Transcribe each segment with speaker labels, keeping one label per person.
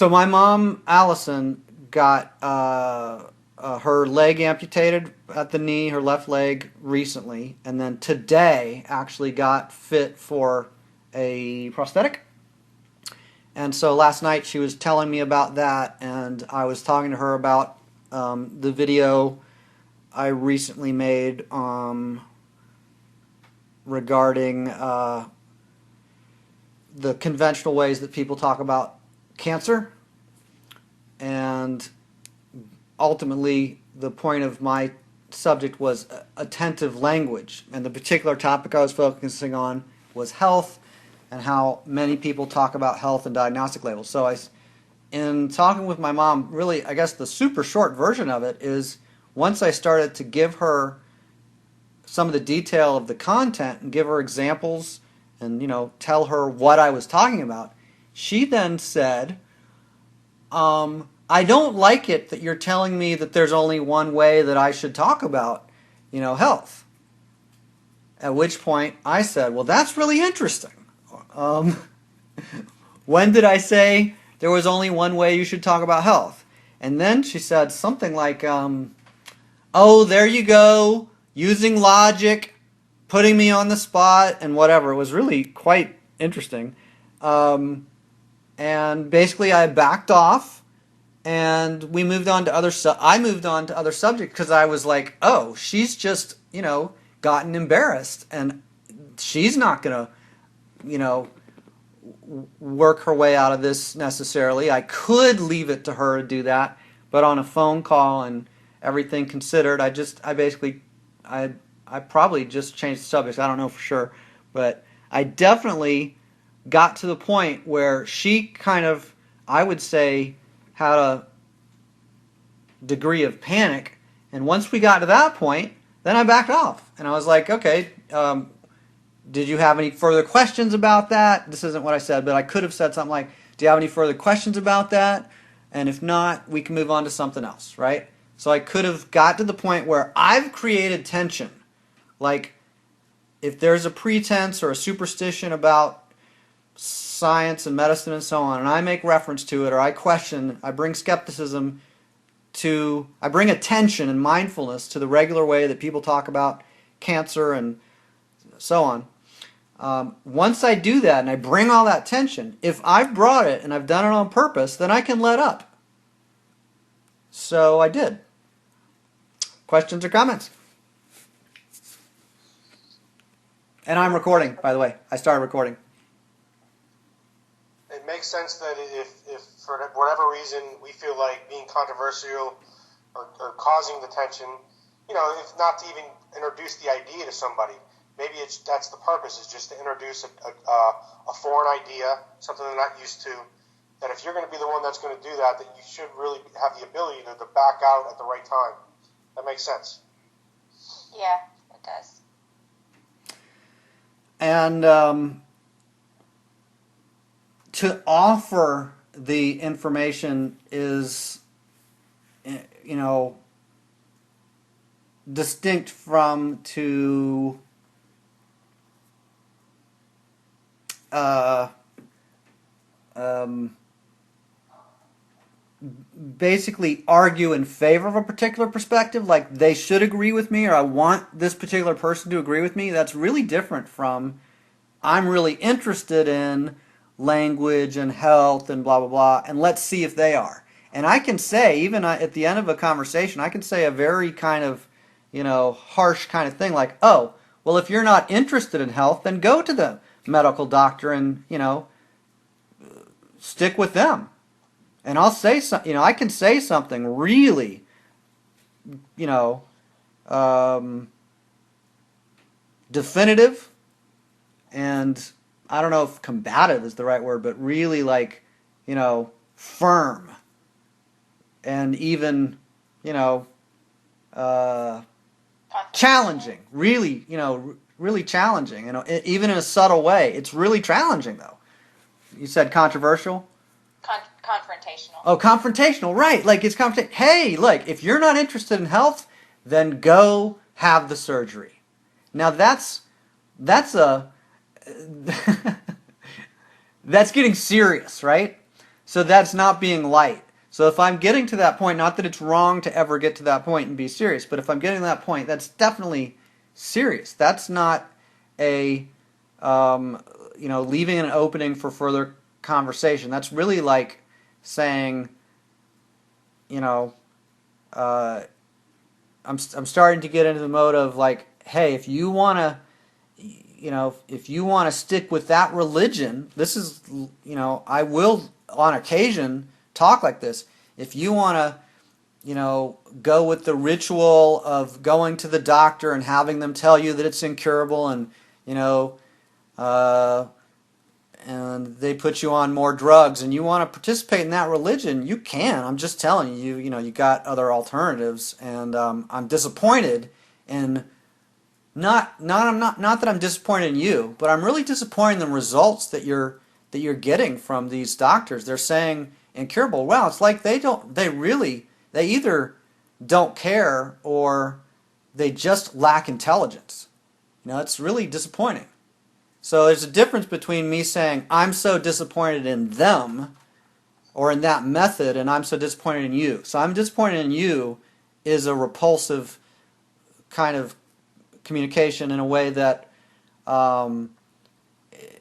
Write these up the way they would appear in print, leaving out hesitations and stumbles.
Speaker 1: So my mom, Allison, got her leg amputated at the knee, her left leg, recently, and then today actually got fit for a prosthetic. And so last night she was telling me about that, and I was talking to her about the video I recently made regarding the conventional ways that people talk about cancer. And ultimately, the point of my subject was attentive language. And the particular topic I was focusing on was health and how many people talk about health and diagnostic labels. So in talking with my mom, really, I guess the super short version of it is once I started to give her some of the detail of the content and give her examples and, tell her what I was talking about, she then said, I don't like it that you're telling me that there's only one way that I should talk about, health. At which point I said, well, that's really interesting. Um, when did I say there was only one way you should talk about health? And then she said something like, oh, there you go, using logic, putting me on the spot, and whatever. It was really quite interesting. And basically I backed off, and we moved on to I moved on to other subjects because I was like, oh, she's just, gotten embarrassed, and she's not going to, work her way out of this necessarily. I could leave it to her to do that, but on a phone call and everything considered, I probably just changed the subject. I don't know for sure, but I definitely got to the point where she kind of, I would say, had a degree of panic. And once we got to that point, then I backed off. And I was like, okay, did you have any further questions about that? This isn't what I said, but I could have said something like, do you have any further questions about that? And if not, we can move on to something else, right? So I could have got to the point where I've created tension. Like, if there's a pretense or a superstition about science and medicine and so on, and I make reference to it, or I question, I bring skepticism I bring attention and mindfulness to the regular way that people talk about cancer and so on. Once I do that and I bring all that tension, if I've brought it and I've done it on purpose, then I can let up. So I did. Questions or comments? And I'm recording, by the way. I started recording.
Speaker 2: It makes sense that if for whatever reason we feel like being controversial or causing the tension, if not to even introduce the idea to somebody, maybe that's the purpose, is just to introduce a foreign idea, something they're not used to, that if you're going to be the one that's going to do that, you should really have the ability to back out at the right time. That makes sense.
Speaker 3: Yeah, it does.
Speaker 1: And to offer the information is, distinct from to basically argue in favor of a particular perspective, like they should agree with me or I want this particular person to agree with me. That's really different from I'm really interested in language and health and blah, blah, blah, and let's see if they are. And I can say, even at the end of a conversation, I can say a very kind of, harsh kind of thing like, oh, well, if you're not interested in health, then go to the medical doctor and, stick with them. And I'll say I can say something really, definitive, and I don't know if combative is the right word, but really firm, and even, challenging, really, really challenging, even in a subtle way. It's really challenging, though. You said controversial?
Speaker 3: Confrontational.
Speaker 1: Oh, confrontational, right. Like, it's confrontational. Hey, look, if you're not interested in health, then go have the surgery. Now, that's a... that's getting serious, right? So that's not being light. So if I'm getting to that point, not that it's wrong to ever get to that point and be serious, but if I'm getting to that point, that's definitely serious. That's not a, leaving an opening for further conversation. That's really like saying, you know, I'm starting to get into the mode of like, hey, if you want to, if you want to stick with that religion, this is, I will on occasion talk like this. If you want to, go with the ritual of going to the doctor and having them tell you that it's incurable, and uh, and they put you on more drugs, and you want to participate in that religion, you can. I'm just telling you, you got other alternatives, and I'm disappointed in not that I'm disappointed in you, but I'm really disappointed in the results that you're getting from these doctors. They're saying incurable. Well, it's like they either don't care or they just lack intelligence. It's really disappointing. So there's a difference between me saying I'm so disappointed in them or in that method, and I'm so disappointed in you. So I'm disappointed in you is a repulsive kind of communication in a way that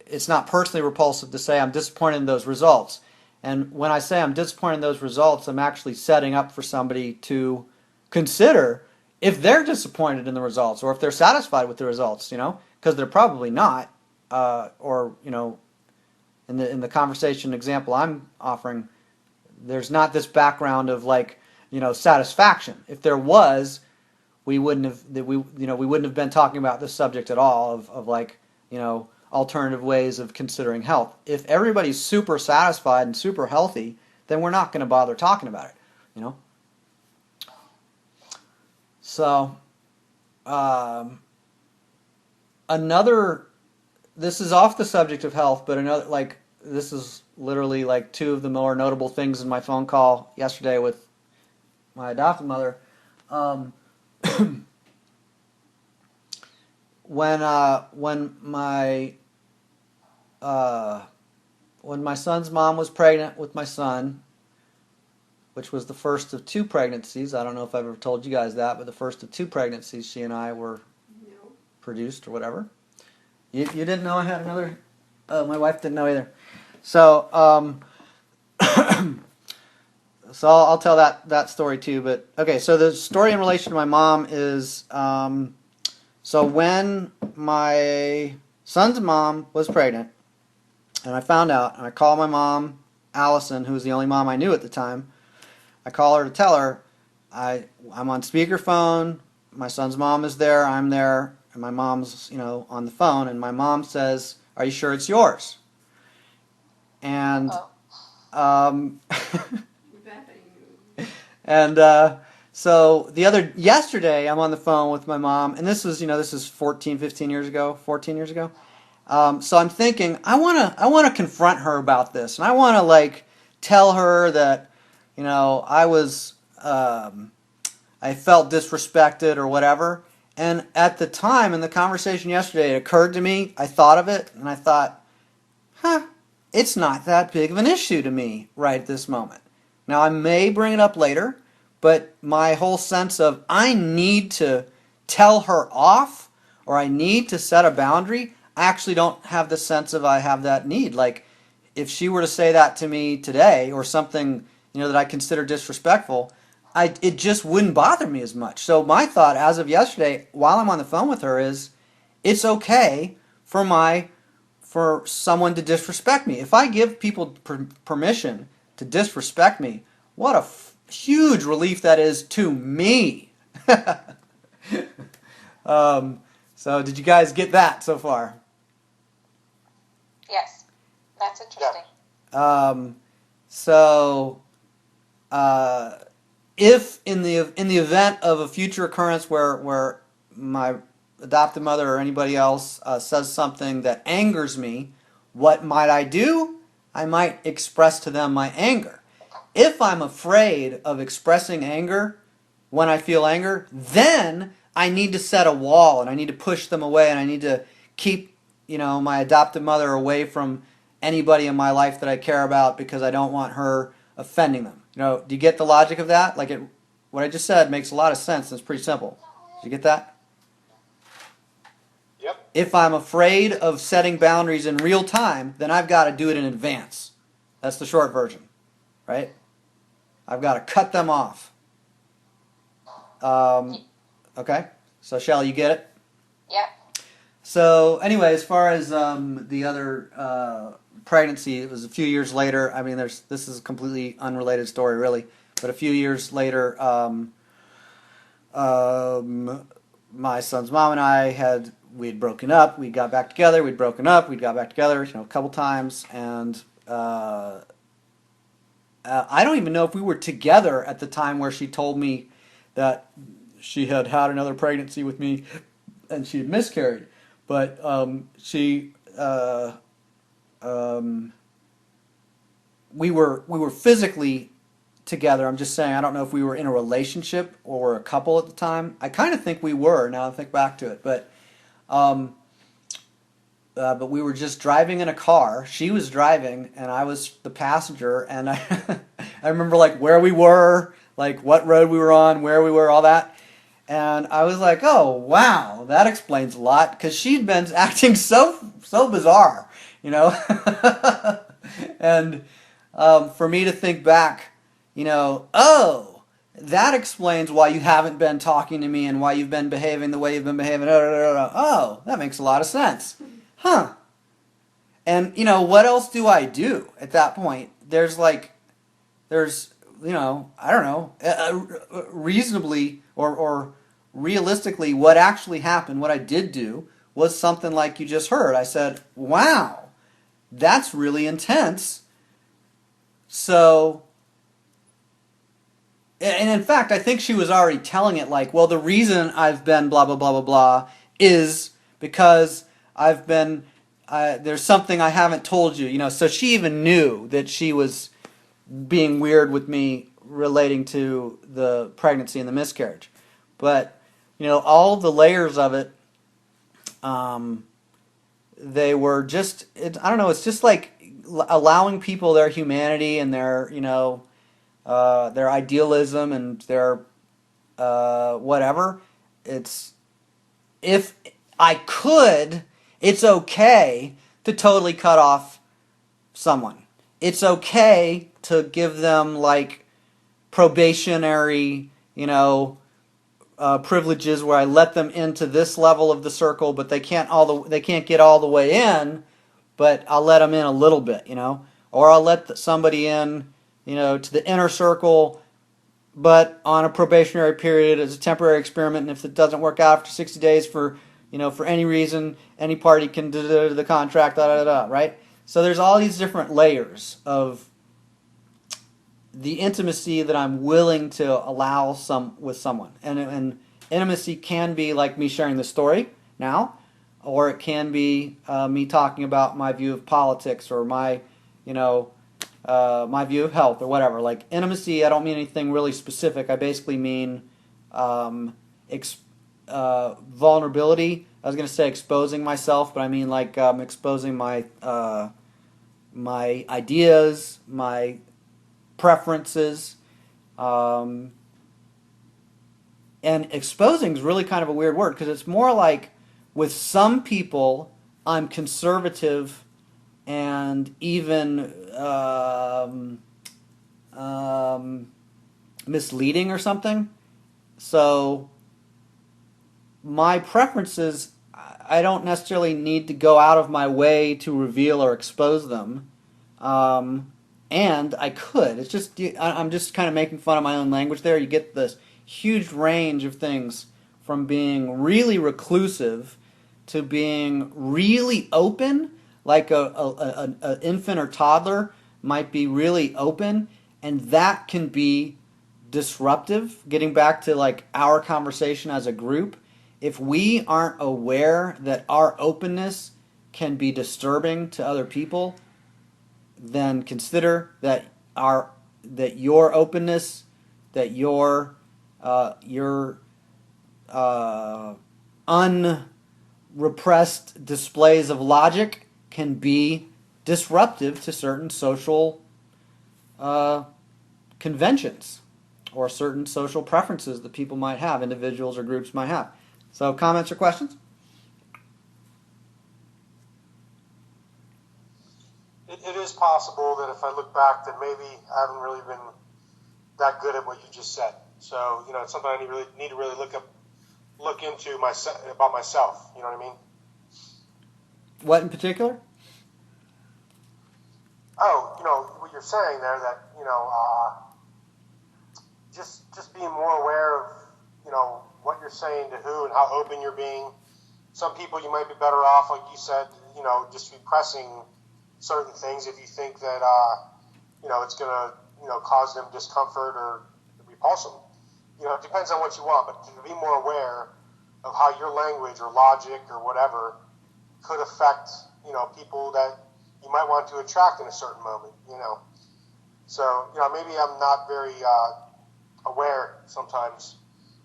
Speaker 1: it's not personally repulsive to say I'm disappointed in those results. And when I say I'm disappointed in those results, I'm actually setting up for somebody to consider if they're disappointed in the results or if they're satisfied with the results, because they're probably not. Or in the conversation example I'm offering, there's not this background of like satisfaction. If there was, we wouldn't have been talking about this subject at all of like alternative ways of considering health. If everybody's super satisfied and super healthy, then we're not going to bother talking about it. So another. This is off the subject of health, but this is literally like two of the more notable things in my phone call yesterday with my adopted mother. When my son's mom was pregnant with my son, which was the first of two pregnancies. I don't know if I've ever told you guys that, but the first of two pregnancies she and I were produced or whatever. You didn't know I had another? My wife didn't know either. So so I'll tell that story too. But okay, so the story in relation to my mom is so when my son's mom was pregnant, and I found out, and I called my mom, Allison, who was the only mom I knew at the time. I call her to tell her I'm on speakerphone. My son's mom is there. I'm there. And my mom's, on the phone, and my mom says, "Are you sure it's yours?" And, so yesterday, I'm on the phone with my mom, and this is 14 years ago. So I'm thinking, I want to confront her about this, and I want to like tell her that, I felt disrespected or whatever. And at the time, in the conversation yesterday, it occurred to me, I thought of it, and I thought, it's not that big of an issue to me right at this moment. Now, I may bring it up later, but my whole sense of I need to tell her off or I need to set a boundary, I actually don't have the sense of I have that need. Like, if she were to say that to me today or something, that I consider disrespectful, it just wouldn't bother me as much. So my thought as of yesterday, while I'm on the phone with her, is it's okay for someone to disrespect me. If I give people permission to disrespect me, what a huge relief that is to me. So did you guys get that so far?
Speaker 3: Yes, that's interesting.
Speaker 1: If in the event of a future occurrence where my adopted mother or anybody else says something that angers me, what might I do? I might express to them my anger. If I'm afraid of expressing anger when I feel anger, then I need to set a wall and I need to push them away and I need to keep my adopted mother away from anybody in my life that I care about because I don't want her offending them. Do you get the logic of that? What I just said makes a lot of sense. It's pretty simple. Did you get that?
Speaker 2: Yep.
Speaker 1: If I'm afraid of setting boundaries in real time, then I've got to do it in advance. That's the short version, right? I've got to cut them off. Okay? So, Shelley, you get it?
Speaker 3: Yep.
Speaker 1: So, anyway, as far as the other pregnancy, it was a few years later. I mean, this is a completely unrelated story, really. But a few years later, my son's mom and I we had broken up. We got back together. We'd broken up. We'd got back together, a couple times, and I don't even know if we were together at the time where she told me that she had had another pregnancy with me and she had miscarried. But we were physically together. I'm just saying, I don't know if we were in a relationship or were a couple at the time. I kind of think we were, now I think back to it. But we were just driving in a car. She was driving, and I was the passenger. And I remember where we were, what road we were on, where we were, all that. And I was like, oh, wow, that explains a lot, because she'd been acting so bizarre, And for me to think back, oh, that explains why you haven't been talking to me and why you've been behaving the way you've been behaving. Oh, that makes a lot of sense. Huh. And, what else do I do at that point? There's, I don't know, reasonably or realistically, what actually happened, what I did do, was something like you just heard. I said, wow, that's really intense. So, and in fact, I think she was already telling it well, the reason I've been blah, blah, blah, blah, blah is because I've been, there's something I haven't told you, so she even knew that she was being weird with me relating to the pregnancy and the miscarriage. But, all the layers of it, they were just, I don't know, it's just allowing people their humanity and their, their idealism and their whatever. If I could, it's okay to totally cut off someone. It's okay to give them probationary, privileges where I let them into this level of the circle, but they can't get all the way in, but I'll let them in a little bit, or I'll let somebody in, to the inner circle, but on a probationary period as a temporary experiment, and if it doesn't work out after 60 days for any reason, any party can do the contract, right? So there's all these different layers of the intimacy that I'm willing to allow with someone. And intimacy can be like me sharing the story now, or it can be me talking about my view of politics or my view of health or whatever. Intimacy, I don't mean anything really specific. I basically mean vulnerability. I was going to say exposing myself, but I mean exposing my my ideas, my preferences, and exposing is really kind of a weird word because it's more with some people I'm conservative and even misleading or something. So my preferences, I don't necessarily need to go out of my way to reveal or expose them. And I could. It's just, I'm just kind of making fun of my own language there. You get this huge range of things from being really reclusive to being really open, like an infant or toddler might be really open, and that can be disruptive. Getting back to our conversation as a group, if we aren't aware that our openness can be disturbing to other people, then consider that your openness, that your unrepressed displays of logic can be disruptive to certain social conventions or certain social preferences that people might have, individuals or groups might have. So comments or questions?
Speaker 2: It is possible that if I look back, that maybe I haven't really been that good at what you just said. So, it's something I need to really look into about myself. You know what I mean?
Speaker 1: What in particular?
Speaker 2: Oh, what you're saying there, that, just being more aware of, what you're saying to who and how open you're being. Some people you might be better off, like you said, just repressing certain things if you think that, it's going to, cause them discomfort or repulsion. It depends on what you want, but to be more aware of how your language or logic or whatever could affect, people that you might want to attract in a certain moment, So, maybe I'm not very aware sometimes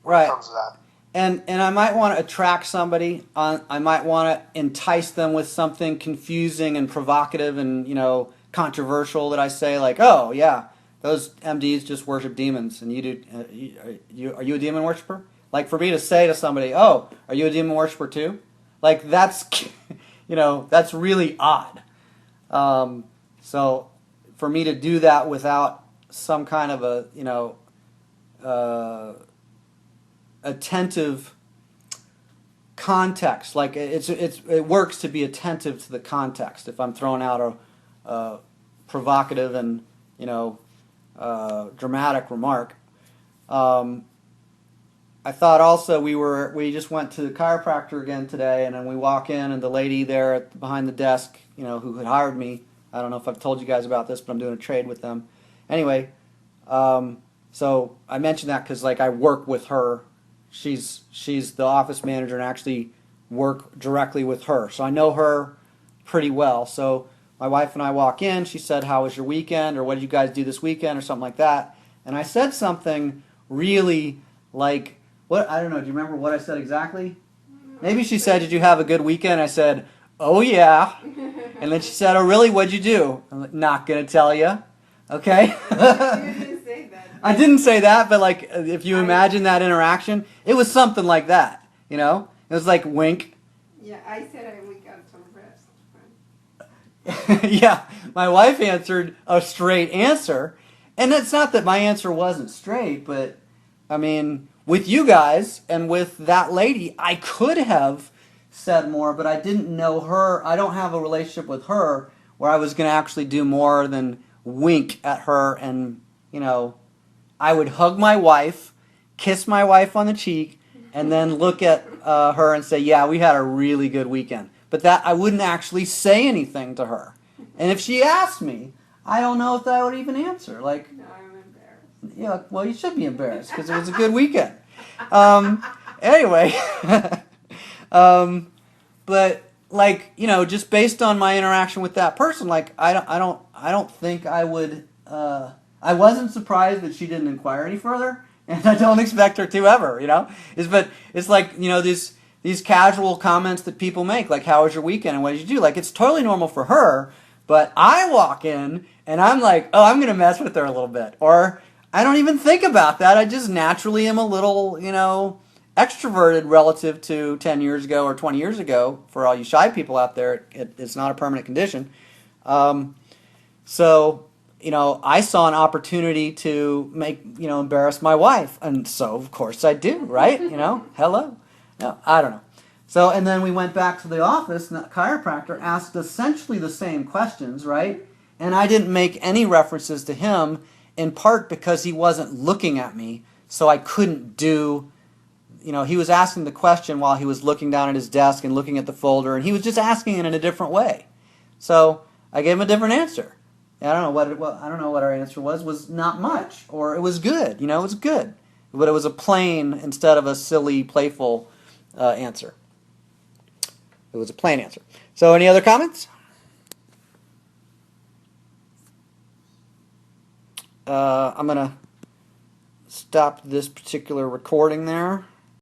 Speaker 2: when it comes to that.
Speaker 1: And I might want to attract somebody. I might want to entice them with something confusing and provocative and, controversial that I say, like, oh, yeah, those MDs just worship demons, and you do. Are you a demon worshiper? Like, for me to say to somebody, oh, are you a demon worshiper too? Like, that's, that's really odd. So for me to do that without some kind of a, attentive context, like it works to be attentive to the context. If I'm throwing out a provocative and dramatic remark, I thought also we just went to the chiropractor again today, and then we walk in, and the lady there behind the desk, who had hired me. I don't know if I've told you guys about this, but I'm doing a trade with them. Anyway, so I mentioned that because I work with her. She's the office manager and actually work directly with her. So I know her pretty well. So my wife and I walk in. She said, how was your weekend? Or what did you guys do this weekend? Or something like that. And I said something really what? I don't know. Do you remember what I said exactly? Maybe she said, did you have a good weekend? I said, oh yeah. And then she said, oh really? What'd you do? I'm like, not going to tell you. Okay? I didn't say that, but if you imagine that interaction, it was something like that, It was like wink.
Speaker 4: Yeah, I said we got some rest.
Speaker 1: Yeah, my wife answered a straight answer, and it's not that my answer wasn't straight, but I mean, with you guys and with that lady, I could have said more, but I didn't know her. I don't have a relationship with her where I was going to actually do more than wink at her and, I would hug my wife, kiss my wife on the cheek, and then look at her and say, yeah, we had a really good weekend. But that I wouldn't actually say anything to her. And if she asked me, I don't know if I would even answer.
Speaker 4: No, I'm embarrassed.
Speaker 1: Yeah, well, you should be embarrassed because it was a good weekend. Anyway, but just based on my interaction with that person, I don't think I would. I wasn't surprised that she didn't inquire any further, and I don't expect her to ever. But it's these casual comments that people make, like, "How was your weekend?" and "What did you do?" It's totally normal for her, but I walk in and I'm like, "Oh, I'm gonna mess with her a little bit," or I don't even think about that. I just naturally am a little, extroverted relative to 10 years ago or 20 years ago. For all you shy people out there, it's not a permanent condition. So. I saw an opportunity to embarrass my wife. And so, of course, I do, right? Hello. No, I don't know. So, and then we went back to the office, and the chiropractor asked essentially the same questions, right? And I didn't make any references to him, in part because he wasn't looking at me, so I couldn't do, he was asking the question while he was looking down at his desk and looking at the folder, and he was just asking it in a different way. So, I gave him a different answer. I don't know what our answer was not much, or it was good. It was good, but it was a plain instead of a silly, playful answer. It was a plain answer. So, any other comments? I'm gonna stop this particular recording there.